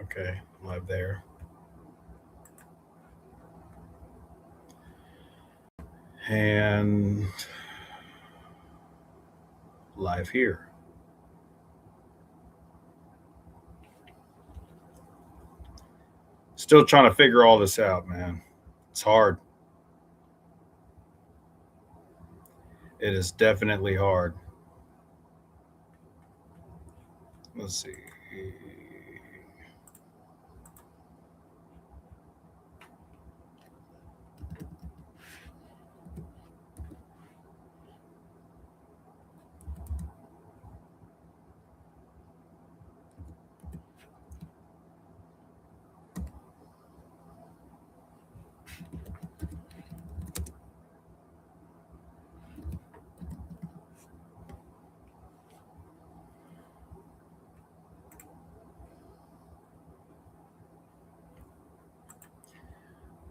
Okay, I'm live there. And live here. Still trying to figure all this out, man. It's hard. It is definitely hard. Let's see.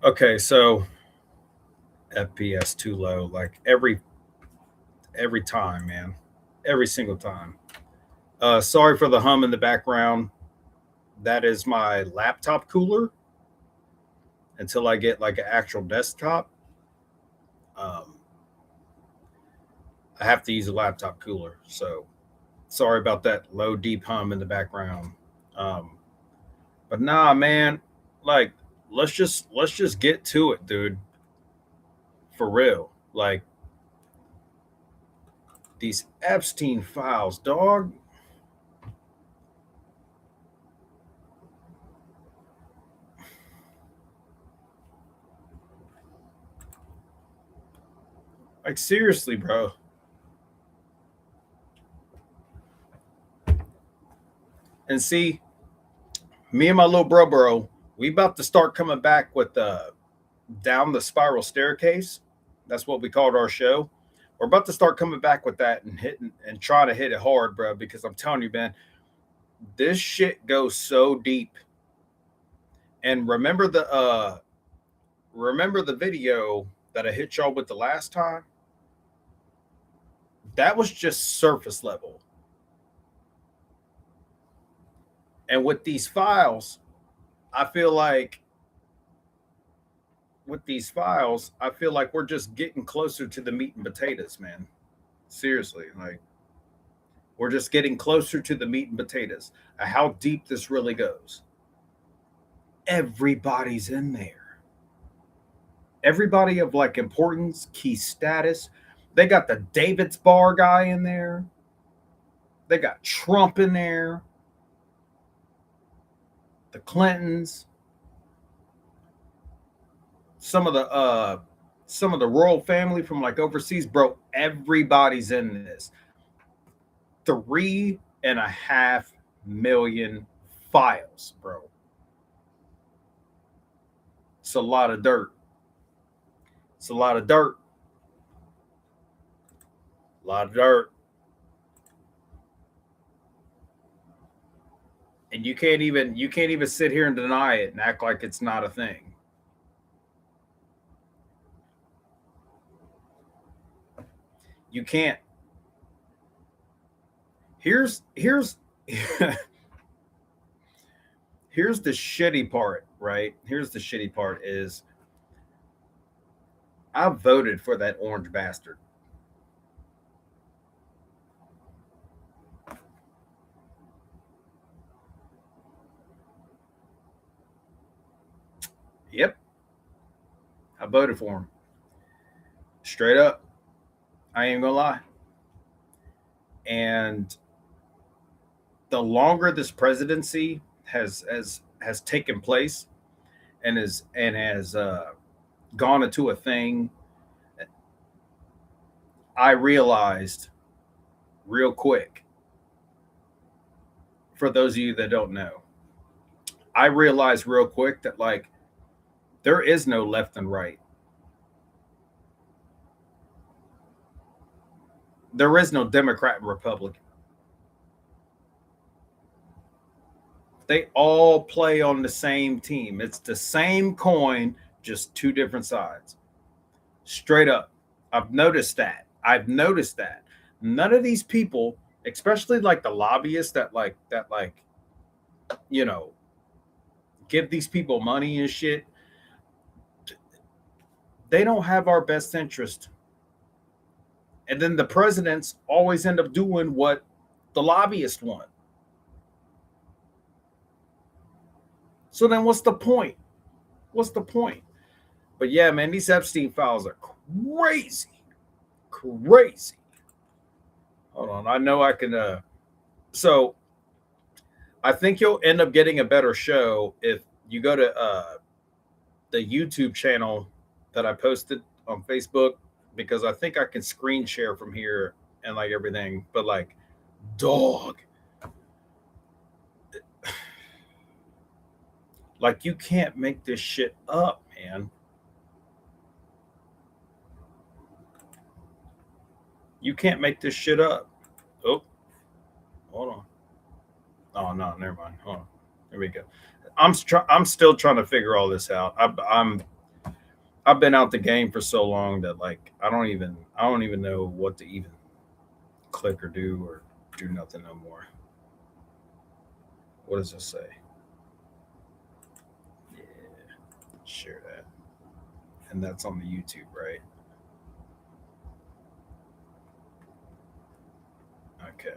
Okay, so FPS too low, like every time, man. Every single time. Sorry for the hum in the background. That is my laptop cooler until I get like an actual desktop. Um, I have to use a laptop cooler. So sorry about that low, deep hum in the background. Um, but nah, man, like let's just get to it, dude. For real. Like these Epstein files, dog. Like seriously, bro. And see, me and my little bro, we about to start coming back with down the spiral staircase. That's what we called our show. We're about to start coming back with that and hitting and trying to hit it hard, bro. Because I'm telling you, man, this shit goes so deep. And remember the video that I hit y'all with the last time? That was just surface level. And with these files, I feel like I feel like we're just getting closer to the meat and potatoes, man. Seriously, like we're just getting closer to the meat and potatoes. How deep this really goes. Everybody's in there. Everybody of like importance, key status. They got the David's Bar guy in there. They got Trump in there. The Clintons. Some of the royal family from like overseas, bro. Everybody's in this. 3.5 million files, bro. It's a lot of dirt. It's a lot of dirt. A lot of dirt. And you can't even sit here and deny it and act like it's not a thing. You can't. Here's here's the shitty part, right? Here's the shitty part is I voted for that orange bastard. Yep, I voted for him. Straight up. I ain't gonna lie. And the longer this presidency has taken place and has gone into a thing, I realized real quick, for those of you that don't know, I realized real quick that like there is no left and right. There is no Democrat and Republican. They all play on the same team. It's the same coin, just two different sides. Straight up. I've noticed that. I've noticed that. None of these people, especially like the lobbyists that you know, give these people money and shit, they don't have our best interest. And then the presidents always end up doing what the lobbyists want. So then what's the point? What's the point? But yeah, man, these Epstein files are crazy. Crazy. Hold on. I know I can so I think you'll end up getting a better show if you go to the YouTube channel that I posted on Facebook, because I think I can screen share from here and like everything. But like, dog, like you can't make this shit up, man. You can't make this shit up. Oh, hold on. Oh no, never mind. Hold on. There we go. I'm still trying to figure all this out. I've been out the game for so long that like I don't even know what to even click or do nothing no more. What does this say? Yeah, share that. And that's on the YouTube, right? Okay.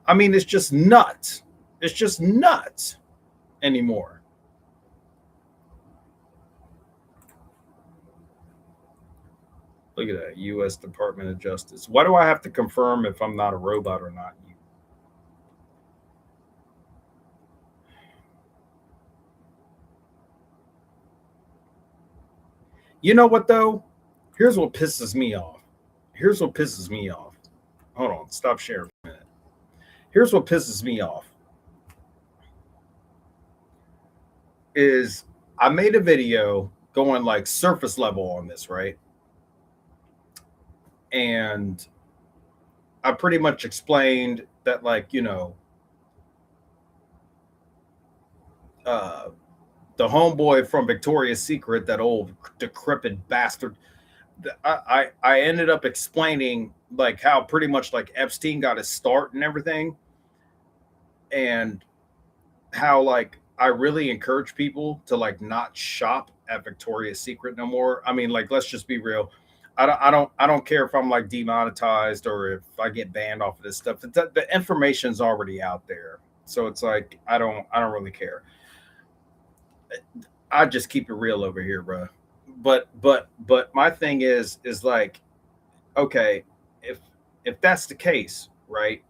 I mean, it's just nuts. It's just nuts anymore. Look at that. US Department of Justice. Why do I have to confirm if I'm not a robot or not? You know what though? Here's what pisses me off. Here's what pisses me off. Hold on, stop sharing for a minute. Here's what pisses me off is I made a video going like surface level on this, right? And I pretty much explained that, like, uh, the homeboy from Victoria's Secret, that old decrepit bastard. I ended up explaining like how pretty much like Epstein got his start and everything, and how like I really encourage people to like not shop at Victoria's Secret no more. I mean, like, let's just be real. I don't care if I'm like demonetized or if I get banned off of this stuff. The information's already out there, so it's like I don't really care. I just keep it real over here, bro. But my thing is like, okay, if if that's the case, right?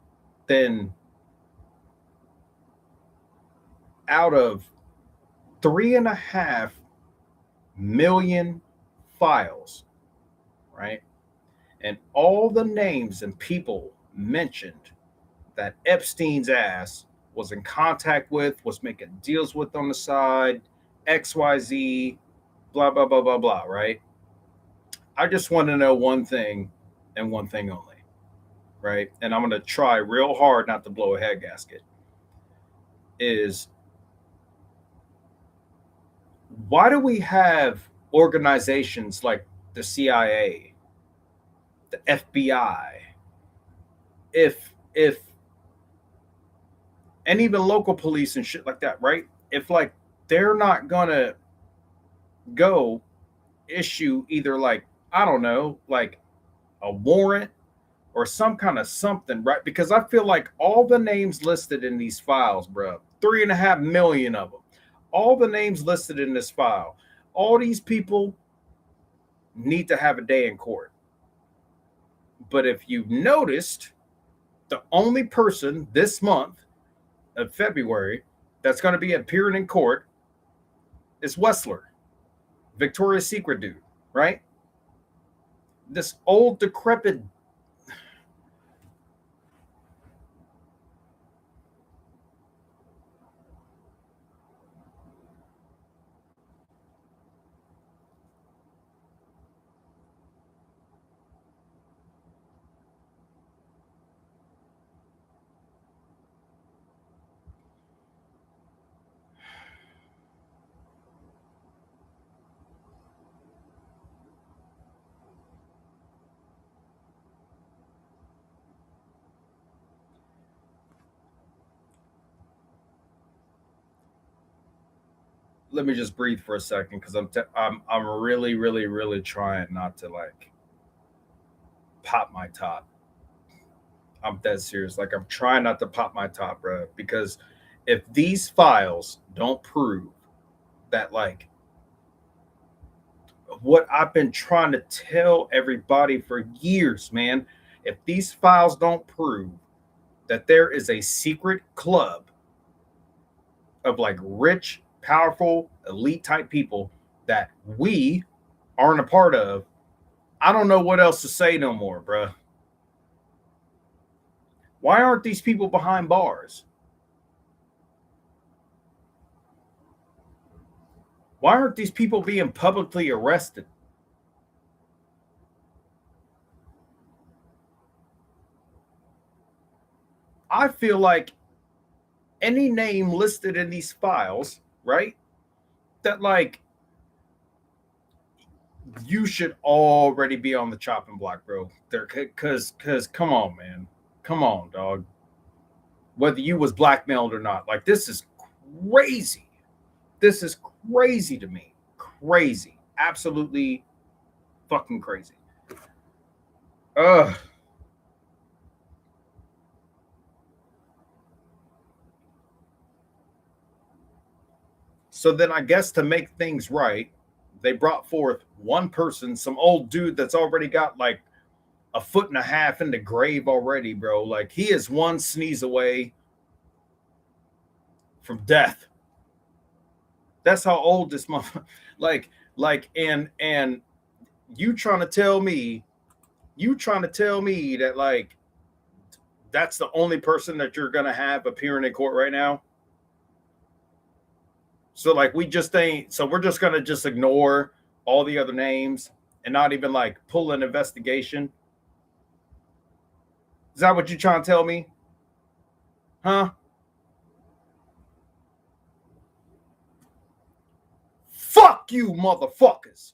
Then out of 3.5 million files, right? And all the names and people mentioned that Epstein's ass was in contact with, was making deals with on the side, XYZ, blah, blah, blah, blah, blah, right? I just want to know one thing and one thing only, right? And I'm going to try real hard not to blow a head gasket. Is why do we have organizations like the CIA, the FBI, if and even local police and shit like that, right? If like they're not gonna go issue either like, I don't know, like a warrant or some kind of something, right? Because I feel like all the names listed in these files, bro, 3.5 million of them, all the names listed in this file, all these people need to have a day in court. But if you noticed, the only person this month of February that's going to be appearing in court is Wessler, Victoria's Secret dude, right? This old decrepit. let me just breathe for a second because I'm really really really trying not to like pop my top. I'm dead serious. Like I'm trying not to pop my top, bro, because if these files don't prove that like what I've been trying to tell everybody for years, man, if these files don't prove that there is a secret club of like rich, powerful, elite type people that we aren't a part of, I don't know what else to say no more, bro. Why aren't these people behind bars? Why aren't these people being publicly arrested? I feel like any name listed in these files, right? That like you should already be on the chopping block, bro. There, cause come on, man, come on, dog. Whether you was blackmailed or not, like this is crazy. This is crazy to me. Crazy, absolutely fucking crazy. Ugh. So then I guess to make things right, they brought forth one person, some old dude that's already got like a foot and a half in the grave already, bro. Like he is one sneeze away from death. That's how old this motherfucker. Like, and you trying to tell me, you trying to tell me that like that's the only person that you're gonna have appearing in court right now. So like we just ain't. So we're just gonna just ignore all the other names and not even like pull an investigation. Is that what you trying to tell me? Huh? Fuck you, motherfuckers.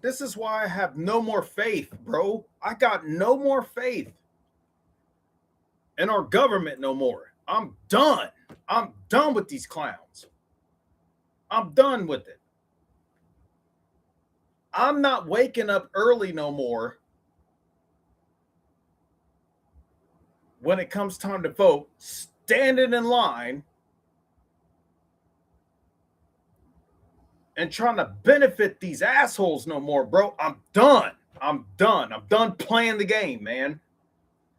This is why I have no more faith, bro. I got no more faith in our government no more. I'm done. I'm done with these clowns. I'm done with it. I'm not waking up early no more when it comes time to vote, standing in line and trying to benefit these assholes no more, bro. I'm done. I'm done. I'm done playing the game, man.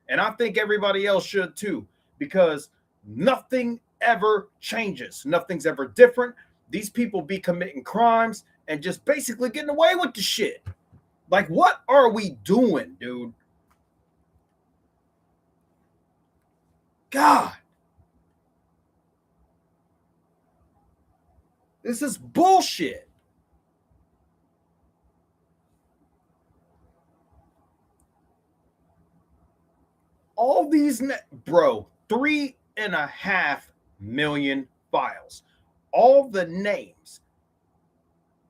And I think everybody else should too, because nothing ever changes. Nothing's ever different. These people be committing crimes and just basically getting away with the shit. Like, what are we doing, dude? God, this is bullshit. All these, bro, 3.5 million files. All the names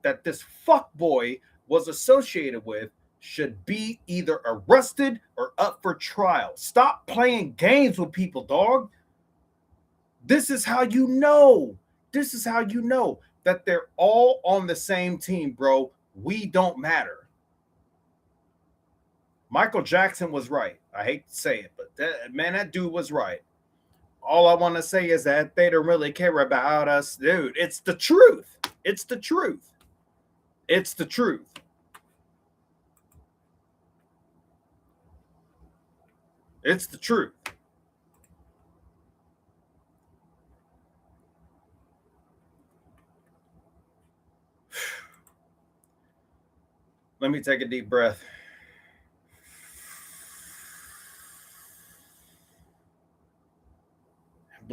that this fuckboy was associated with should be either arrested or up for trial. Stop playing games with people, dog. This is how you know. This is how you know that they're all on the same team, bro. We don't matter. Michael Jackson was right. I hate to say it, but that dude was right. All I want to say is that they don't really care about us, dude. It's the truth. It's the truth. It's the truth. It's the truth. Let me take a deep breath.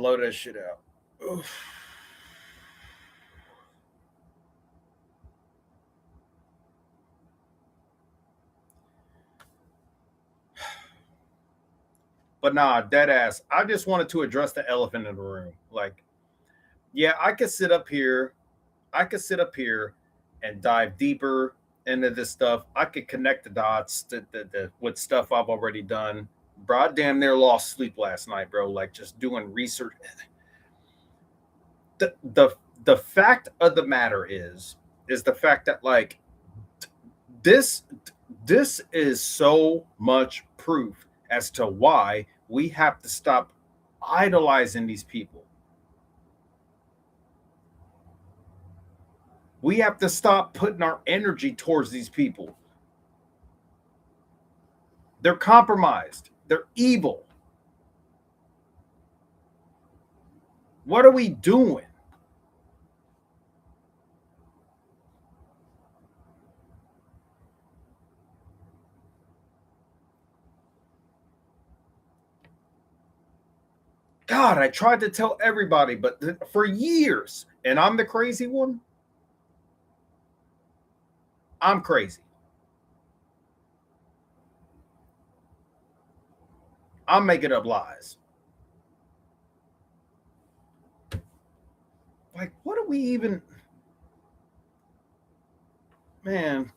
blow that shit out. Oof. But nah, dead ass. I just wanted to address the elephant in the room. Like, yeah, I could sit up here. I could sit up here and dive deeper into this stuff. I could connect the dots with stuff I've already done. Bro, I damn near lost sleep last night, bro. Like just doing research. The the the fact of the matter is the fact that like this this is so much proof as to why we have to stop idolizing these people. We have to stop putting our energy towards these people. They're compromised. They're evil. What are we doing? God, I tried to tell everybody, but for years, and I'm the crazy one. I'm crazy. I'm making up lies. Like, what do we even, man?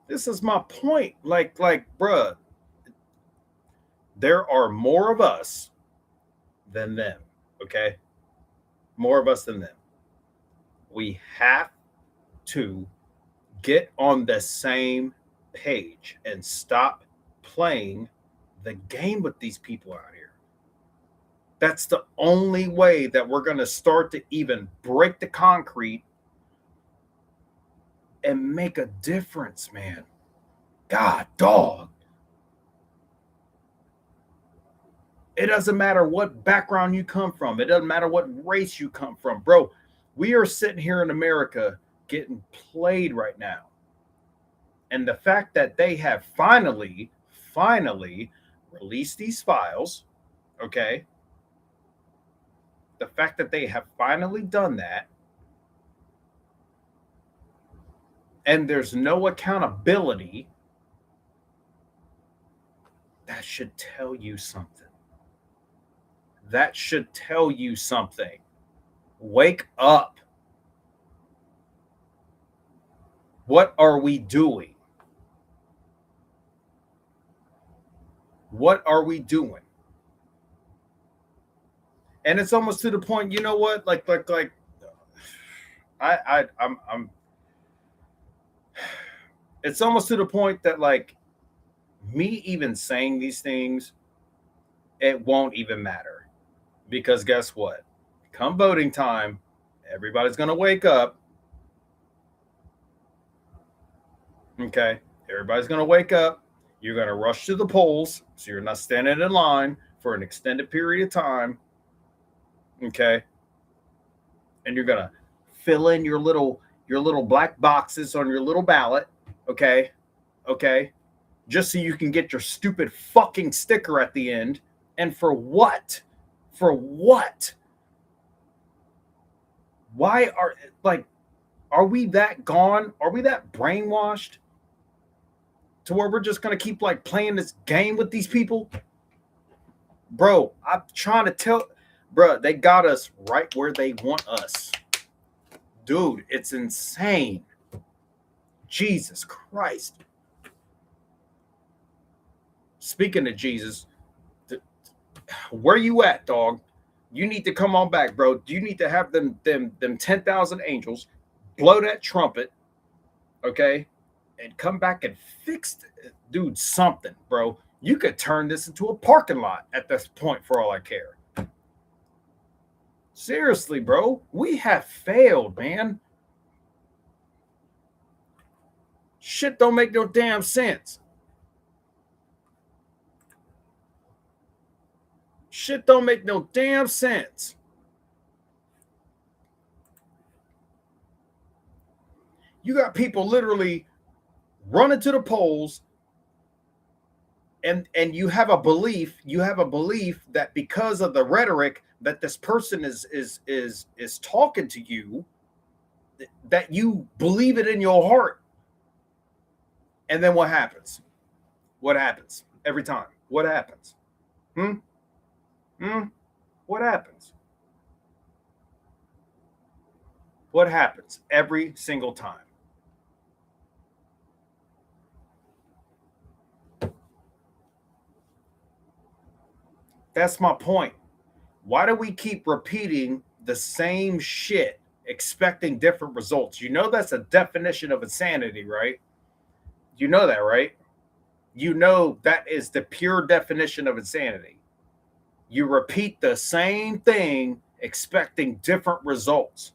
This is my point. Bruh, there are more of us than them. Okay, more of us than them. We have to get on the same page and stop playing the game with these people out here. That's the only way that we're going to start to even break the concrete and make a difference, man. God, dog. It doesn't matter what background you come from. It doesn't matter what race you come from. Bro, we are sitting here in America getting played right now. And the fact that they have finally released these files, okay? The fact that they have finally done that, and there's no accountability, that should tell you something. That should tell you something. Wake up. What are we doing? What are we doing? And it's almost to the point, you know what? I'm it's almost to the point that like me even saying these things, it won't even matter. Because guess what? Come voting time, everybody's gonna wake up. Okay. Everybody's gonna wake up. You're gonna rush to the polls, so you're not standing in line for an extended period of time. Okay. And you're gonna fill in your little black boxes on your little ballot. Okay. Okay. Just so you can get your stupid fucking sticker at the end. And for what? For what? Why are we that gone? Are we that brainwashed to where we're just gonna keep like playing this game with these people? Bro, I'm trying to tell, bro, they got us right where they want us. Dude, it's insane. Jesus Christ. Speaking of Jesus, where you at, dog? You need to come on back, bro. You need to have them 10,000 angels blow that trumpet, okay? And come back and fix it. Dude, something, bro. You could turn this into a parking lot at this point for all I care. Seriously, bro. We have failed, man. Shit don't make no damn sense. Shit don't make no damn sense. You got people literally running to the polls, and you have a belief that because of the rhetoric that this person is talking to you, that you believe it in your heart. And then what happens? What happens every time? What happens? Hmm? Hmm? What happens? What happens every single time? That's my point. Why do we keep repeating the same shit, expecting different results? You know that's a definition of insanity, right? You know that, right? You know that is the pure definition of insanity. You repeat the same thing, expecting different results.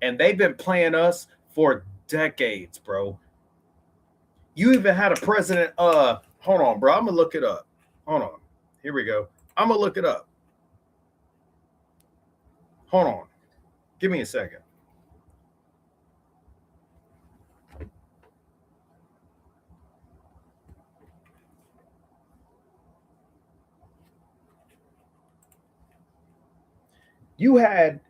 And they've been playing us for decades, bro. You even had a president. Hold on, bro. I'm gonna look it up. Hold on. Here we go. I'm gonna look it up. Hold on. Give me a second. You had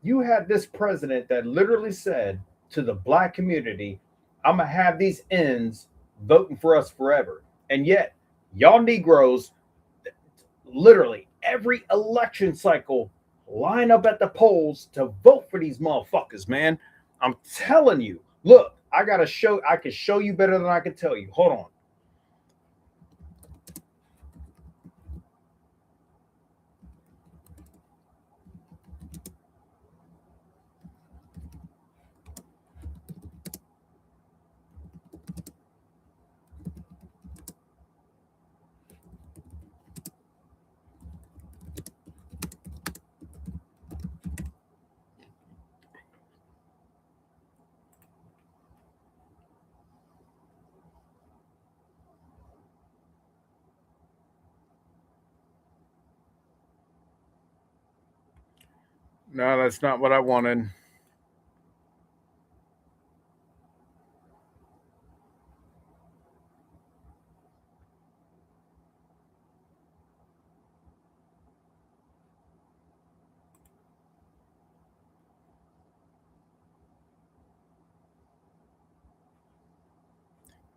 you had this president that literally said to the black community, "I'm gonna have these ends voting for us forever," and yet y'all Negroes, literally every election cycle, line up at the polls to vote for these motherfuckers, man. I'm telling you. Look, I gotta show. I can show you better than I can tell you. Hold on. No, that's not what I wanted.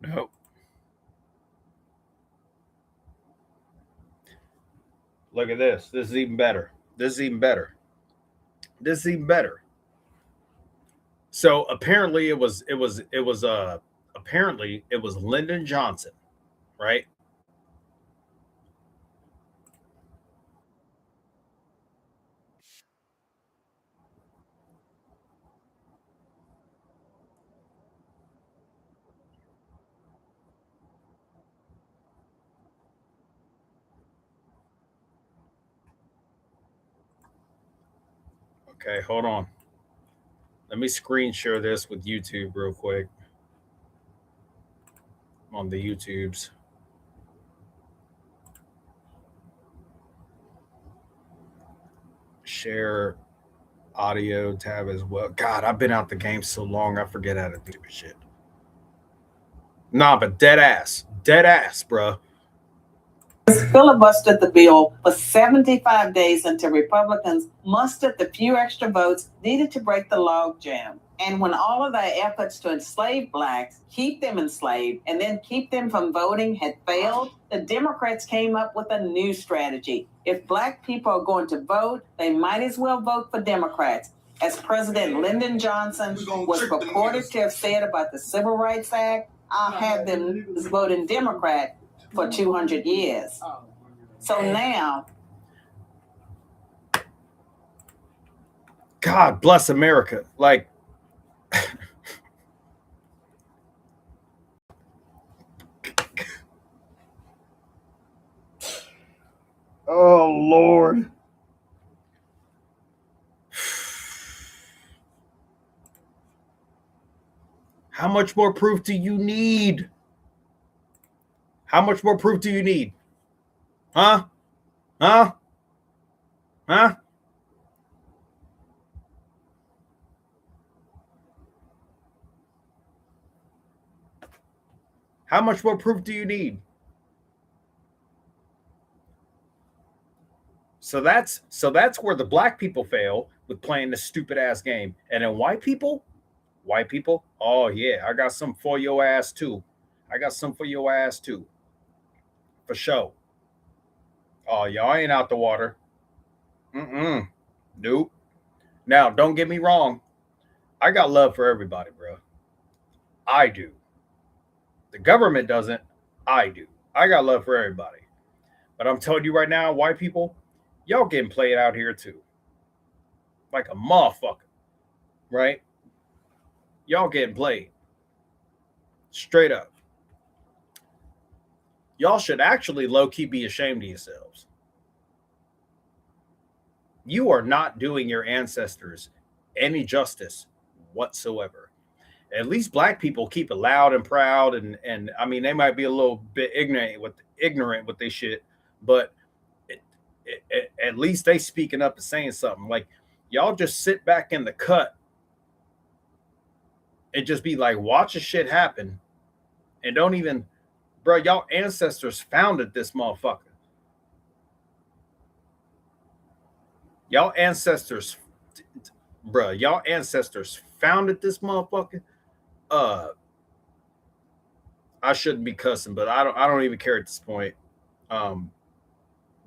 No. Look at this. This is even better. This is even better. This is even better. So apparently it was Lyndon Johnson, right? Okay, hold on. Let me screen share this with YouTube real quick on the YouTubes. Share audio tab as well. God, I've been out the game so long, I forget how to do shit. Nah, but dead ass, bro. Filibustered the bill for 75 days until Republicans mustered the few extra votes needed to break the logjam. And when all of their efforts to enslave blacks, keep them enslaved, and then keep them from voting had failed, the Democrats came up with a new strategy. If black people are going to vote, they might as well vote for Democrats. As President Lyndon Johnson was purported to have said about the Civil Rights Act, I'll have them voting Democrat for 200 years. So now, God bless America. Like, oh Lord. How much more proof do you need? How much more proof do you need? Huh? Huh? Huh? How much more proof do you need? So that's where the black people fail with playing this stupid ass game. And then white people, oh yeah, I got some for your ass too. I got some for your ass too, for sure. Oh, y'all ain't out the water. Mm-mm. Nope. Now, don't get me wrong. I got love for everybody, bro. I do. The government doesn't. I do. I got love for everybody. But I'm telling you right now, white people, y'all getting played out here too. Like a motherfucker, right? Y'all getting played. Straight up. Y'all should actually low key be ashamed of yourselves. You are not doing your ancestors any justice whatsoever. At least black people keep it loud and proud, and I mean they might be a little bit ignorant with their shit, but it, at least they speaking up and saying something. Like y'all just sit back in the cut and just be like watching shit happen and don't even, bro. Y'all ancestors founded this motherfucker. Y'all ancestors, bro. Y'all ancestors founded this motherfucker. Uh, I shouldn't be cussing, but I don't. I don't even care at this point. Um,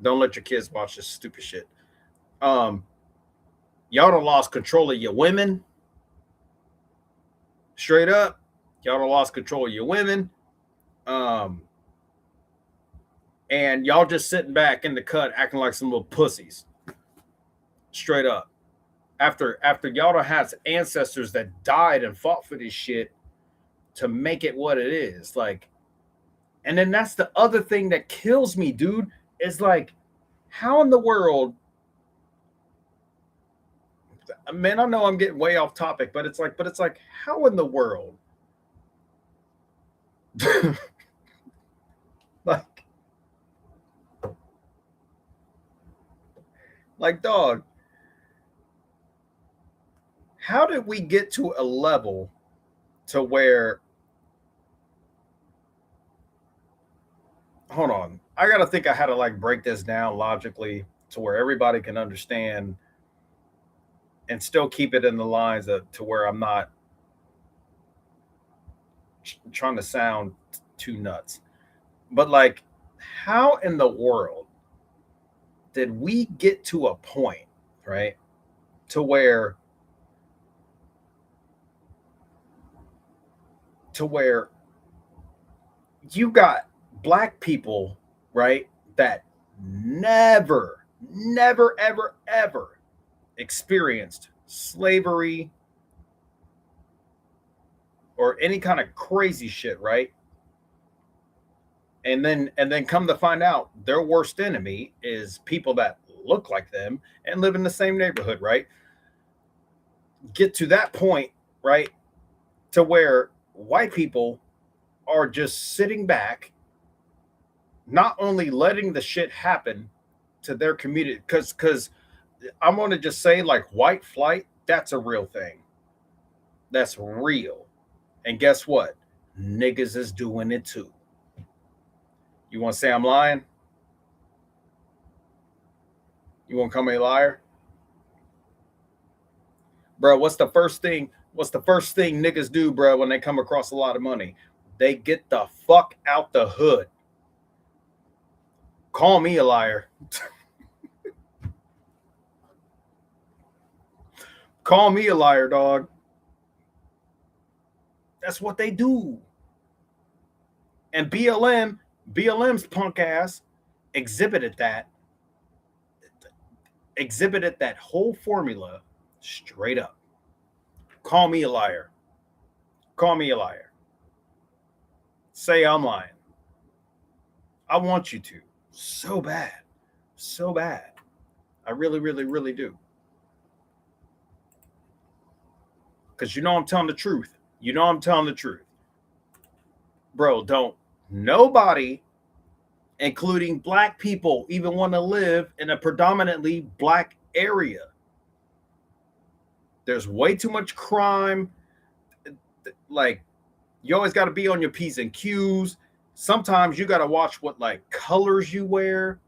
don't let your kids watch this stupid shit. Um, y'all done lost control of your women. Straight up, y'all done lost control of your women. Um, and y'all just sitting back in the cut, acting like some little pussies. Straight up. After y'all done had ancestors that died and fought for this shit to make it what it is. Like, and then that's the other thing that kills me, dude. Is like, how in the world, man, I know I'm getting way off topic, but it's like, how in the world, like, dog, how did we get to a level to where, hold on, I gotta think I had to like break this down logically to where everybody can understand and still keep it in the lines of to where I'm not trying to sound too nuts. But like, how in the world did we get to a point, right, to where to where you got black people, right, that never, ever experienced slavery or any kind of crazy shit, right? And then come to find out their worst enemy is people that look like them and live in the same neighborhood, right? Get to that point, right, to where white people are just sitting back, not only letting the shit happen to their community, because I'm going to just say, like, white flight, that's a real thing. That's real. And guess what? Niggas is doing it too. You want to say I'm lying? You want to call me a liar? Bro, what's the first thing? What's the first thing niggas do, bro, when they come across a lot of money? They get the fuck out the hood. Call me a liar. Call me a liar, dog. That's what they do. And BLM's punk ass exhibited that whole formula straight up. Call me a liar. Call me a liar. Say I'm lying. I want you to. So bad. So bad. I really, really, really do. Because you know I'm telling the truth. You know I'm telling the truth. Bro, don't nobody, including black people, even want to live in a predominantly black area. There's way too much crime. Like, you always got to be on your P's and Q's. Sometimes you got to watch what like colors you wear.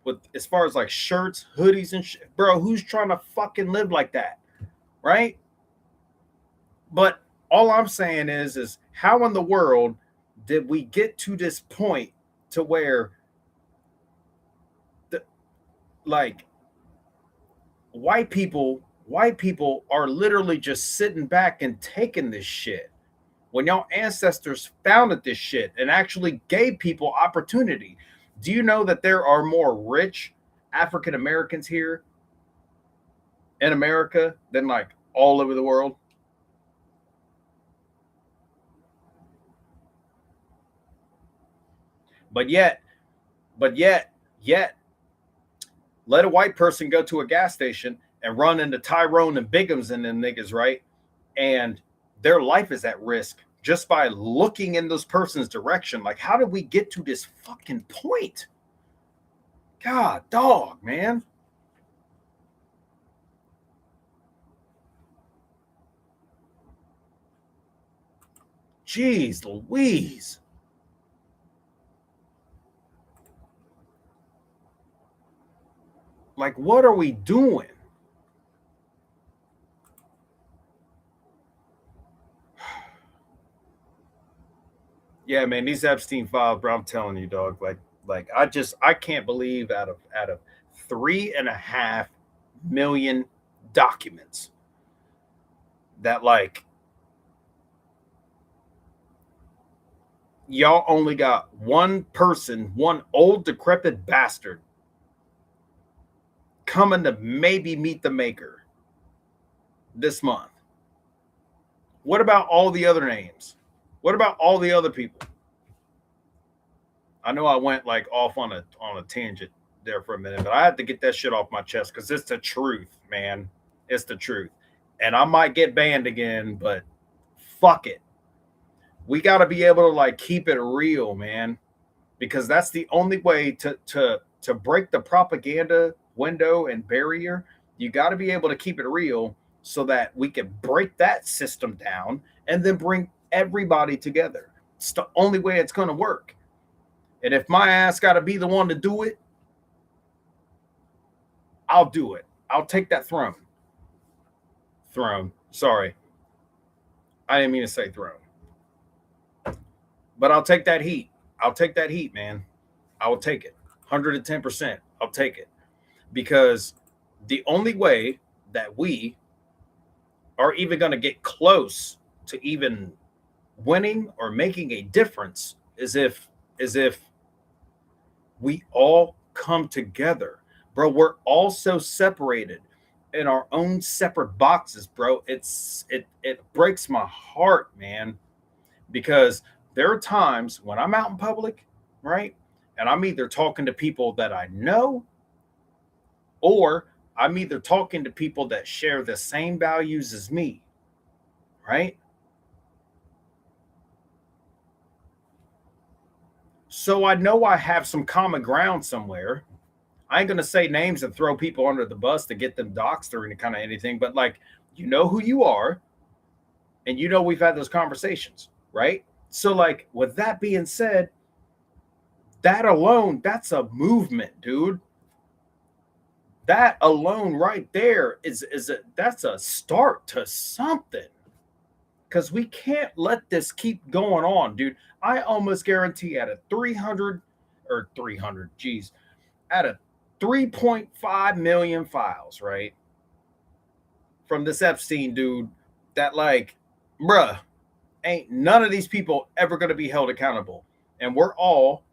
with as far as like shirts, hoodies, and shit. Bro, who's trying to fucking live like that? Right? But all I'm saying is how in the world did we get to this point to where the, like white people are literally just sitting back and taking this shit when y'all ancestors founded this shit and actually gave people opportunity. Do you know that there are more rich African Americans here in America than like all over the world? But yet, but yet, let a white person go to a gas station and run into Tyrone and Biggums and them niggas, right? And their life is at risk just by looking in those person's direction. Like, how did we get to this fucking point? God, dog, man. Jeez Louise. Like, what are we doing? Yeah, man, these Epstein files, bro. I'm telling you, dog. Like I can't believe out of 3.5 million documents that like y'all only got one person, one old decrepit bastard coming to maybe meet the maker this month. What about all the other names? What about all the other people? I know I went like off on a tangent there for a minute, but I had to get that shit off my chest because it's the truth, man. It's the truth. And I might get banned again, but fuck it. We got to be able to like keep it real, man, because that's the only way to break the propaganda window and barrier. You got to be able to keep it real so that we can break that system down and then bring everybody together. It's the only way it's going to work. And if my ass got to be the one to do it, I'll do it. I'll take that throne. Throne. Sorry. I didn't mean to say throne. But I'll take that heat. I'll take that heat, man. I will take it. 110%. I'll take it. Because the only way that we are even going to get close to even winning or making a difference is if we all come together. Bro, we're all so separated in our own separate boxes, bro. It breaks my heart, man, because there are times when I'm out in public, right? And I'm either talking to people that I know or I'm either talking to people that share the same values as me, right? So I know I have some common ground somewhere. I ain't gonna say names and throw people under the bus to get them doxxed or any kind of anything, but like you know who you are, and you know we've had those conversations, right? So like with that being said, that alone, that's a movement, dude. That alone right there is that's a start to something. Because we can't let this keep going on, dude. I almost guarantee at a 300 or 300, geez, at a 3.5 million files, right? From this Epstein dude, that like, bruh, ain't none of these people ever going to be held accountable. And we're all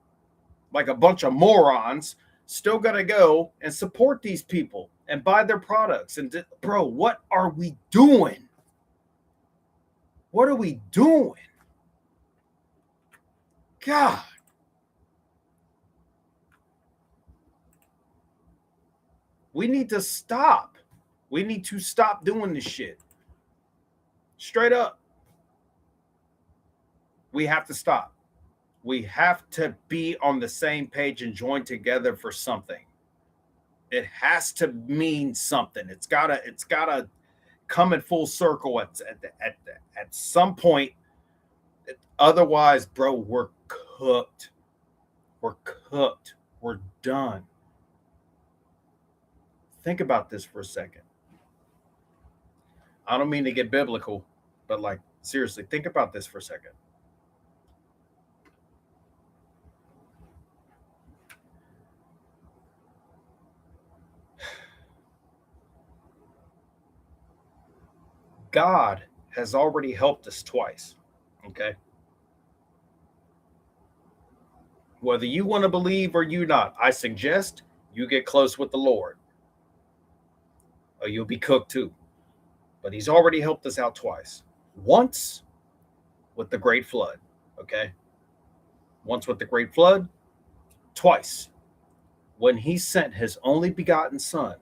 like a bunch of morons still going to go and support these people and buy their products. And bro, what are we doing? What are we doing? God. We need to stop. We need to stop doing this shit. Straight up. We have to stop. We have to be on the same page and join together for something. It has to mean something. It's gotta come in full circle at some point. Otherwise, bro, we're cooked. We're cooked. We're done. Think about this for a second. I don't mean to get biblical, but like seriously, think about this for a second. God has already helped us twice. Okay. Whether you want to believe or you not, I suggest you get close with the Lord or you'll be cooked too. But he's already helped us out twice. Once with the great flood. Okay. Once with the great flood, twice when he sent his only begotten son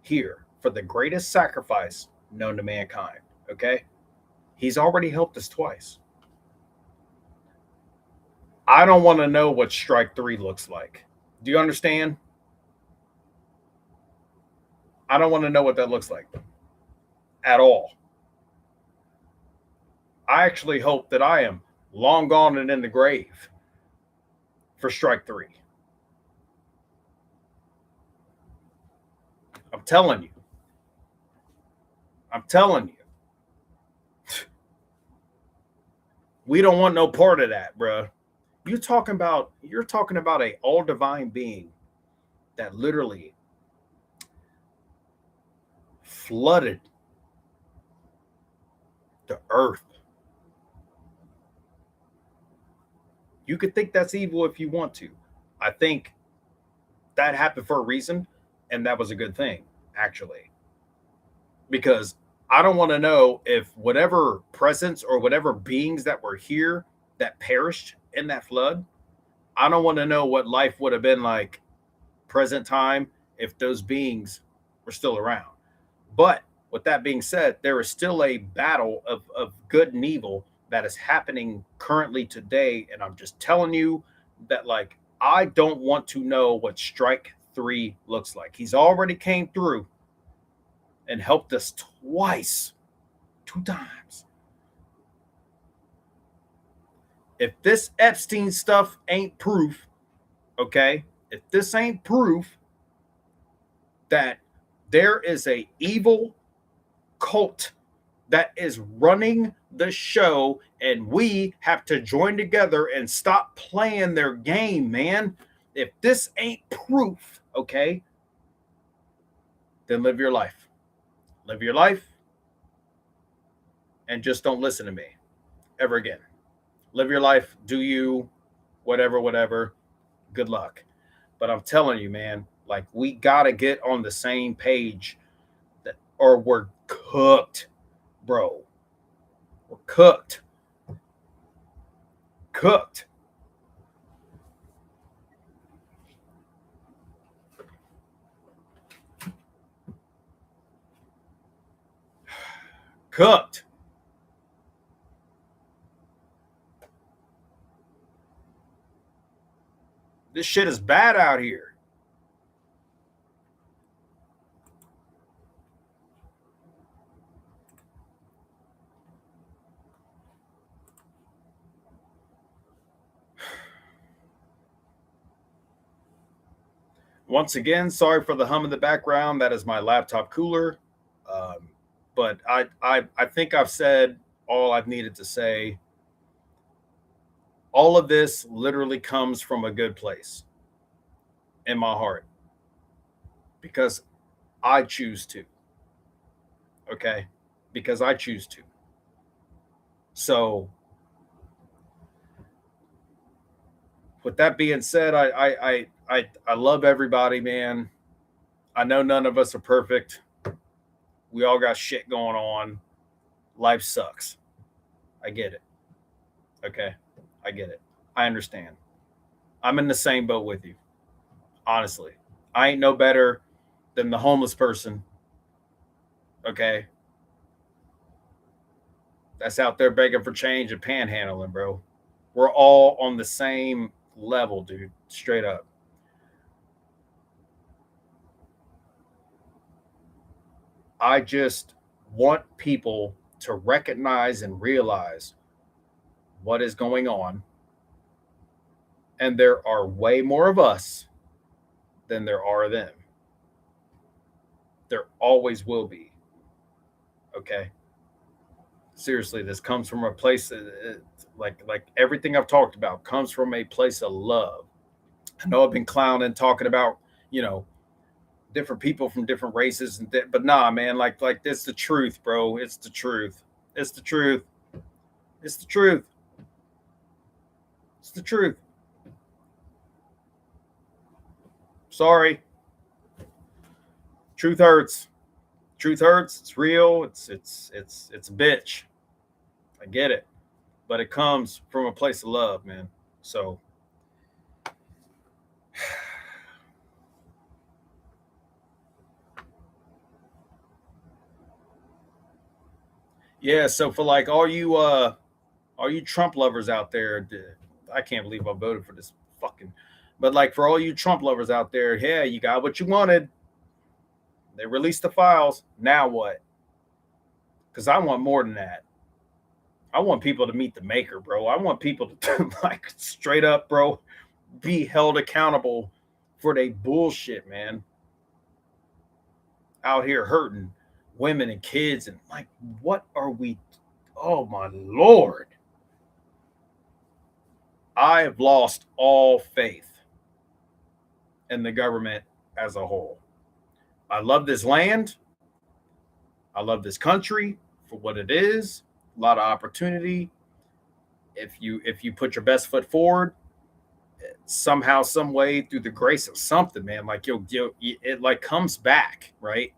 here for the greatest sacrifice known to mankind. Okay. He's already helped us twice. I don't want to know what strike three looks like. Do you understand? I don't want to know what that looks like at all. I actually hope that I am long gone and in the grave for strike three. I'm telling you. I'm telling you. We don't want no part of that, bro. You're talking about a all divine being that literally flooded the earth. You could think that's evil if you want to. I think that happened for a reason, and that was a good thing, actually. Because I don't want to know if whatever presence or whatever beings that were here that perished in that flood, I don't want to know what life would have been like present time if those beings were still around. But with that being said, there is still a battle of good and evil that is happening currently today. And I'm just telling you that, like, I don't want to know what strike three looks like. He's already came through and helped us twice, two times. If this Epstein stuff ain't proof, okay, if this ain't proof that there is a evil cult that is running the show and we have to join together and stop playing their game, man. If this ain't proof, okay, then live your life. Live your life and just don't listen to me ever again. Live your life, do you, whatever, whatever. Good luck. But I'm telling you, man, like we got to get on the same page that, or we're cooked, bro. We're cooked. Cooked. Cooked. This shit is bad out here. Once again, sorry for the hum in the background. That is my laptop cooler. Um, but I think I've said all I've needed to say. All of this literally comes from a good place in my heart because I choose to. Okay. Because I choose to. So, with that being said, I love everybody, man. I know none of us are perfect. We all got shit going on. Life sucks. I get it. Okay. I get it. I understand. I'm in the same boat with you. Honestly. I ain't no better than the homeless person. Okay. That's out there begging for change and panhandling, bro. We're all on the same level, dude. Straight up. I just want people to recognize and realize what is going on. And there are way more of us than there are of them. There always will be. Okay. Seriously, this comes from a place like everything I've talked about comes from a place of love. I know I've been clowning, talking about, you know, different people from different races, but nah, man, like it's the truth, bro. It's the truth. It's the truth. It's the truth. It's the truth. Sorry. Truth hurts. Truth hurts. It's real. It's a bitch. I get it, but it comes from a place of love, man. So yeah. So for like all you Trump lovers out there, I can't believe I voted for this fucking. But like for all you Trump lovers out there, yeah, you got what you wanted. They released the files. Now what? Because I want more than that. I want people to meet the maker, bro. I want people to like straight up, bro, be held accountable for their bullshit, man. Out here hurting women and kids, and like, what are we? Oh my lord! I have lost all faith in the government as a whole. I love this land. I love this country for what it is. A lot of opportunity. If you put your best foot forward, somehow, some way, through the grace of something, man, like you'll it like comes back, right?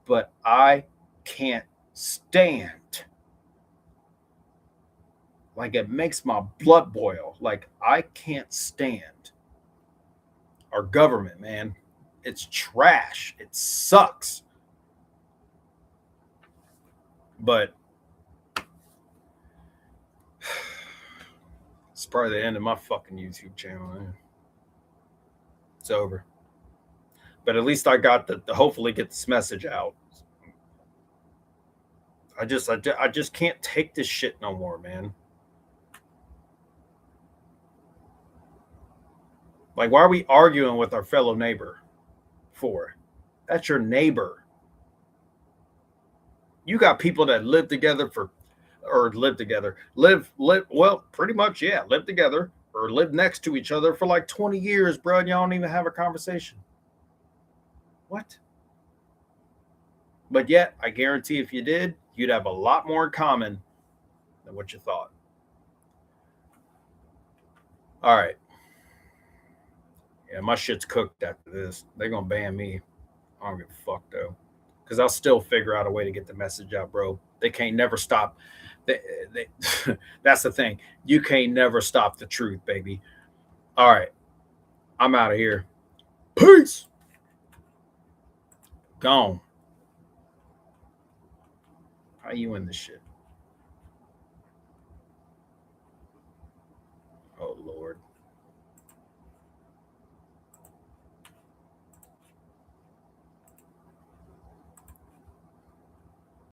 But I can't stand. Like it makes my blood boil. Like I can't stand our government, man. It's trash. It sucks. But it's probably the end of my fucking YouTube channel, man. It's over. But at least I got the hopefully get this message out. I just can't take this shit no more, man. Like, why are we arguing with our fellow neighbor for? That's your neighbor. You got people that live together for, or live together, live, well, pretty much, yeah, live together or live next to each other for like 20 years, bro, and y'all don't even have a conversation. What? But yet, I guarantee if you did, you'd have a lot more in common than what you thought. All right. Yeah, my shit's cooked after this. They're gonna ban me. I don't give a fuck though, because I'll still figure out a way to get the message out, bro. They can't never stop. They that's the thing. You can't never stop the truth, baby. All right, I'm out of here. Peace. Gone. How you in this shit?